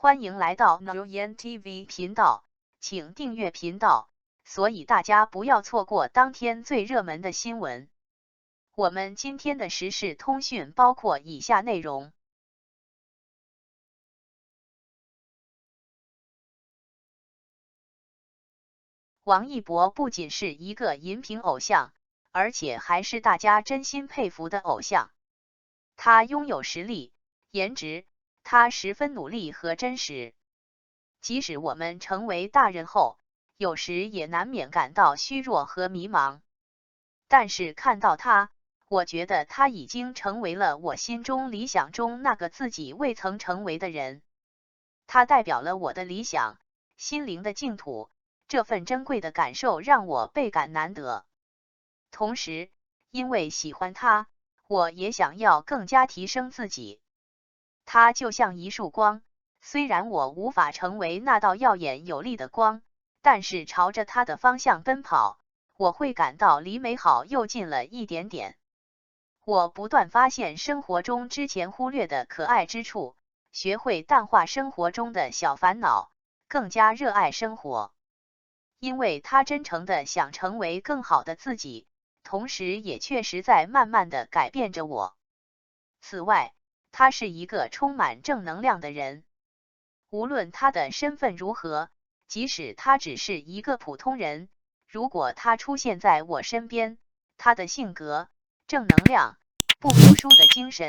欢迎来到 Nguyen TV 频道，请订阅频道，所以大家不要错过当天最热门的新闻。我们今天的时事通讯包括以下内容：王一博不仅是一个荧屏偶像，而且还是大家真心佩服的偶像。他拥有实力、颜值，他十分努力和真实。即使我们成为大人后，有时也难免感到虚弱和迷茫。但是看到他，我觉得他已经成为了我心中理想中那个自己未曾成为的人。他代表了我的理想，心灵的净土，这份珍贵的感受让我倍感难得。同时，因为喜欢他，我也想要更加提升自己。他就像一束光，虽然我无法成为那道耀眼有力的光，但是朝着他的方向奔跑，我会感到离美好又近了一点点。我不断发现生活中之前忽略的可爱之处，学会淡化生活中的小烦恼，更加热爱生活。因为他真诚的想成为更好的自己，同时也确实在慢慢的改变着我。此外，他是一个充满正能量的人。无论他的身份如何，即使他只是一个普通人，如果他出现在我身边，他的性格、正能量、不服输的精神、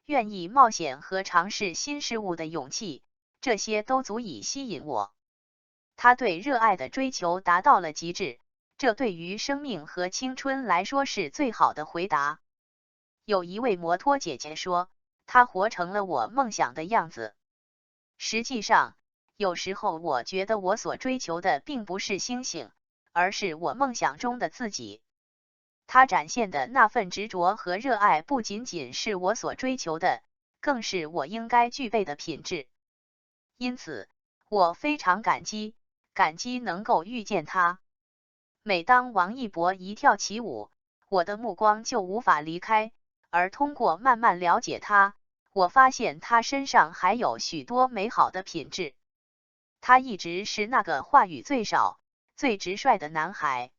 愿意冒险和尝试新事物的勇气，这些都足以吸引我。他对热爱的追求达到了极致，这对于生命和青春来说是最好的回答。有一位摩托姐姐说，她活成了我梦想的样子。实际上，有时候我觉得我所追求的并不是星星，而是我梦想中的自己。他展现的那份执着和热爱不仅仅是我所追求的，更是我应该具备的品质。因此，我非常感激能够遇见他。每当王一博一跳起舞，我的目光就无法离开，而通过慢慢了解他，我发现他身上还有许多美好的品质。他一直是那个话语最少、最直率的男孩。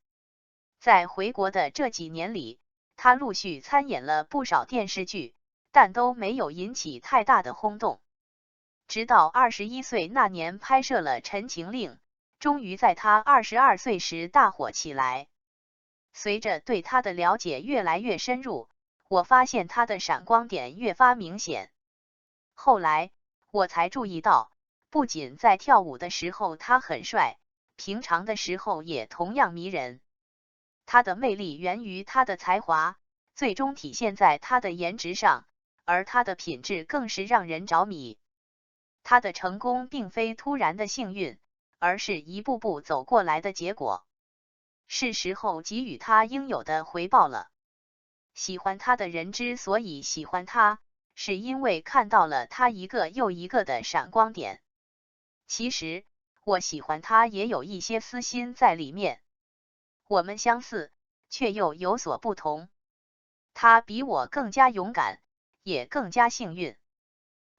在回国的这几年里，他陆续参演了不少电视剧，但都没有引起太大的轰动。直到21岁那年拍摄了《陈情令》，终于在他22岁时大火起来。随着对他的了解越来越深入，我发现他的闪光点越发明显。后来，我才注意到，不仅在跳舞的时候他很帅，平常的时候也同样迷人。他的魅力源于他的才华，最终体现在他的颜值上，而他的品质更是让人着迷。他的成功并非突然的幸运，而是一步步走过来的结果。是时候给予他应有的回报了。喜欢他的人之所以喜欢他，是因为看到了他一个又一个的闪光点。其实，我喜欢他也有一些私心在里面。我们相似，却又有所不同。他比我更加勇敢，也更加幸运。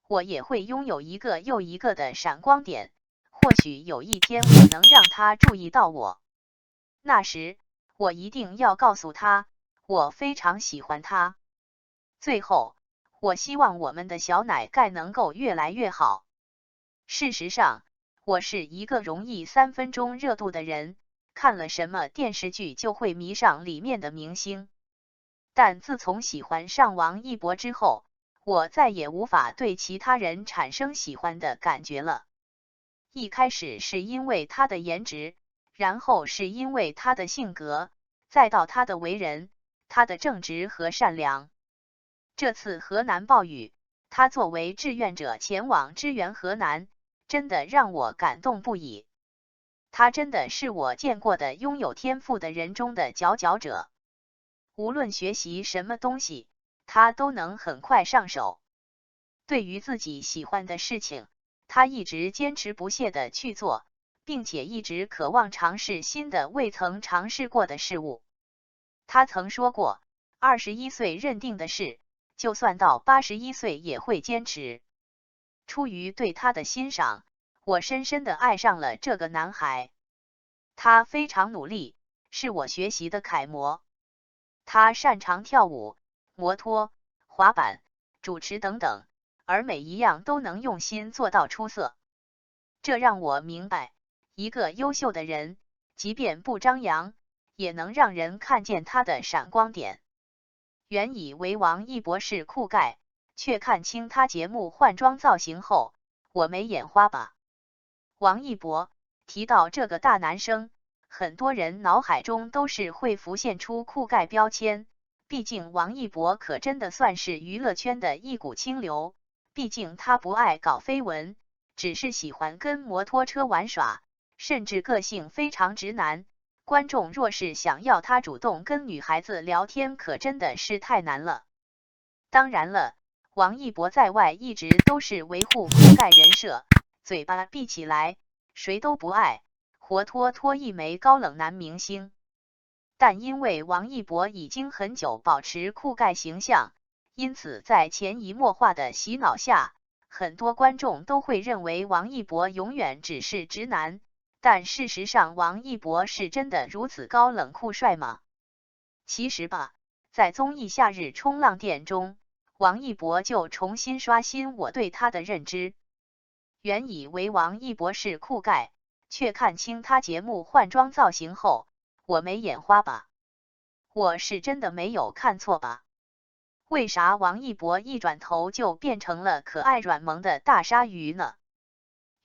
我也会拥有一个又一个的闪光点，或许有一天我能让他注意到我。那时，我一定要告诉他，我非常喜欢他。最后，我希望我们的小奶盖能够越来越好。事实上，我是一个容易3分钟热度的人，看了什么电视剧就会迷上里面的明星。但自从喜欢上王一博之后，我再也无法对其他人产生喜欢的感觉了。一开始是因为他的颜值，然后是因为他的性格，再到他的为人，他的正直和善良。这次河南暴雨，他作为志愿者前往支援河南，真的让我感动不已。他真的是我见过的拥有天赋的人中的佼佼者。无论学习什么东西，他都能很快上手。对于自己喜欢的事情，他一直坚持不懈地去做，并且一直渴望尝试新的未曾尝试过的事物。他曾说过，21岁认定的事，就算到81岁也会坚持。出于对他的欣赏，我深深地爱上了这个男孩。他非常努力，是我学习的楷模。他擅长跳舞、摩托、滑板、主持等等，而每一样都能用心做到出色。这让我明白，一个优秀的人，即便不张扬，也能让人看见他的闪光点。原以为王一博是酷盖，却看清他节目换装造型后，我没眼花吧。王一博提到这个大男生，很多人脑海中都是会浮现出酷盖标签，毕竟王一博可真的算是娱乐圈的一股清流，毕竟他不爱搞绯闻，只是喜欢跟摩托车玩耍，甚至个性非常直男。观众若是想要他主动跟女孩子聊天，可真的是太难了。当然了，王一博在外一直都是维护酷盖人设，嘴巴闭起来，谁都不爱，活脱脱一枚高冷男明星。但因为王一博已经很久保持酷盖形象，因此在潜移默化的洗脑下，很多观众都会认为王一博永远只是直男。但事实上，王一博是真的如此高冷酷帅吗？其实吧，在综艺《夏日冲浪店》中，王一博就重新刷新我对他的认知。原以为王一博是酷盖，却看清他节目换装造型后，我没眼花吧？我是真的没有看错吧？为啥王一博一转头就变成了可爱软萌的大鲨鱼呢？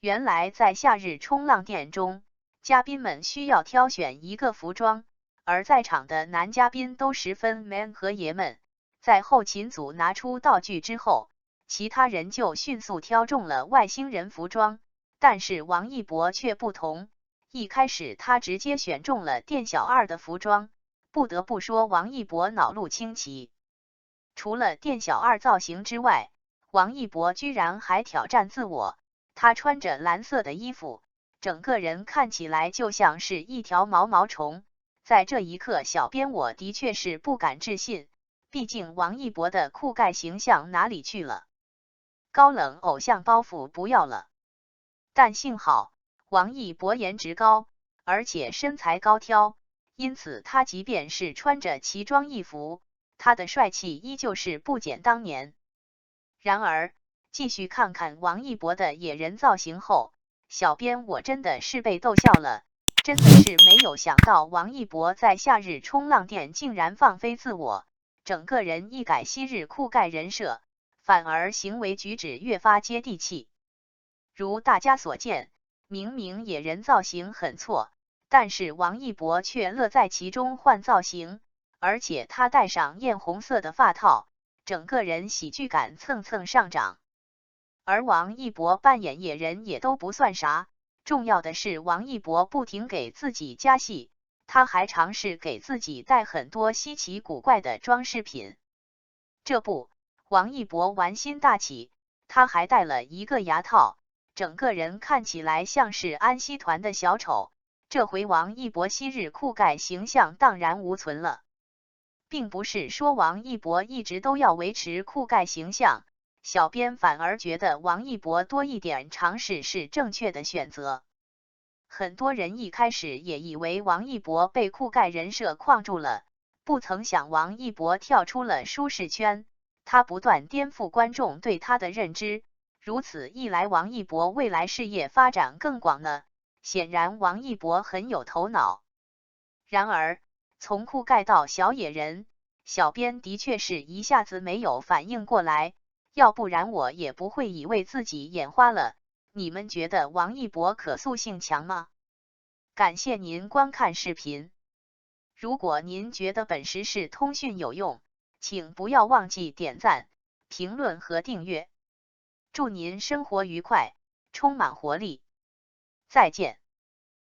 原来在夏日冲浪店中，嘉宾们需要挑选一个服装，而在场的男嘉宾都十分 man 和爷们。在后勤组拿出道具之后，其他人就迅速挑中了外星人服装，但是王一博却不同，一开始他直接选中了店小二的服装。不得不说，王一博脑路清奇。除了店小二造型之外，王一博居然还挑战自我。他穿着蓝色的衣服，整个人看起来就像是一条毛毛虫。在这一刻，小编我的确是不敢置信，毕竟王一博的酷盖形象哪里去了？高冷偶像包袱不要了。但幸好，王一博颜值高，而且身材高挑，因此他即便是穿着奇装异服，他的帅气依旧是不减当年。然而，继续看看王一博的野人造型后，小编我真的是被逗笑了，真的是没有想到王一博在夏日冲浪店竟然放飞自我，整个人一改昔日酷盖人设，反而行为举止越发接地气。如大家所见，明明野人造型很错，但是王一博却乐在其中换造型，而且他戴上艳红色的发套，整个人喜剧感蹭蹭上涨。而王一博扮演野人也都不算啥，重要的是王一博不停给自己加戏，他还尝试给自己带很多稀奇古怪的装饰品。这不，王一博玩心大起，他还戴了一个牙套，整个人看起来像是安息团的小丑。这回王一博昔日酷盖形象荡然无存了。并不是说王一博一直都要维持酷盖形象，小编反而觉得王一博多一点尝试是正确的选择。很多人一开始也以为王一博被酷盖人设框住了，不曾想王一博跳出了舒适圈，他不断颠覆观众对他的认知，如此一来，王一博未来事业发展更广呢。显然王一博很有头脑。然而，从酷盖到小野人，小编的确是一下子没有反应过来，要不然我也不会以为自己眼花了。你们觉得王一博可塑性强吗？感谢您观看视频。如果您觉得本时事通讯有用，请不要忘记点赞、评论和订阅。祝您生活愉快，充满活力。再见。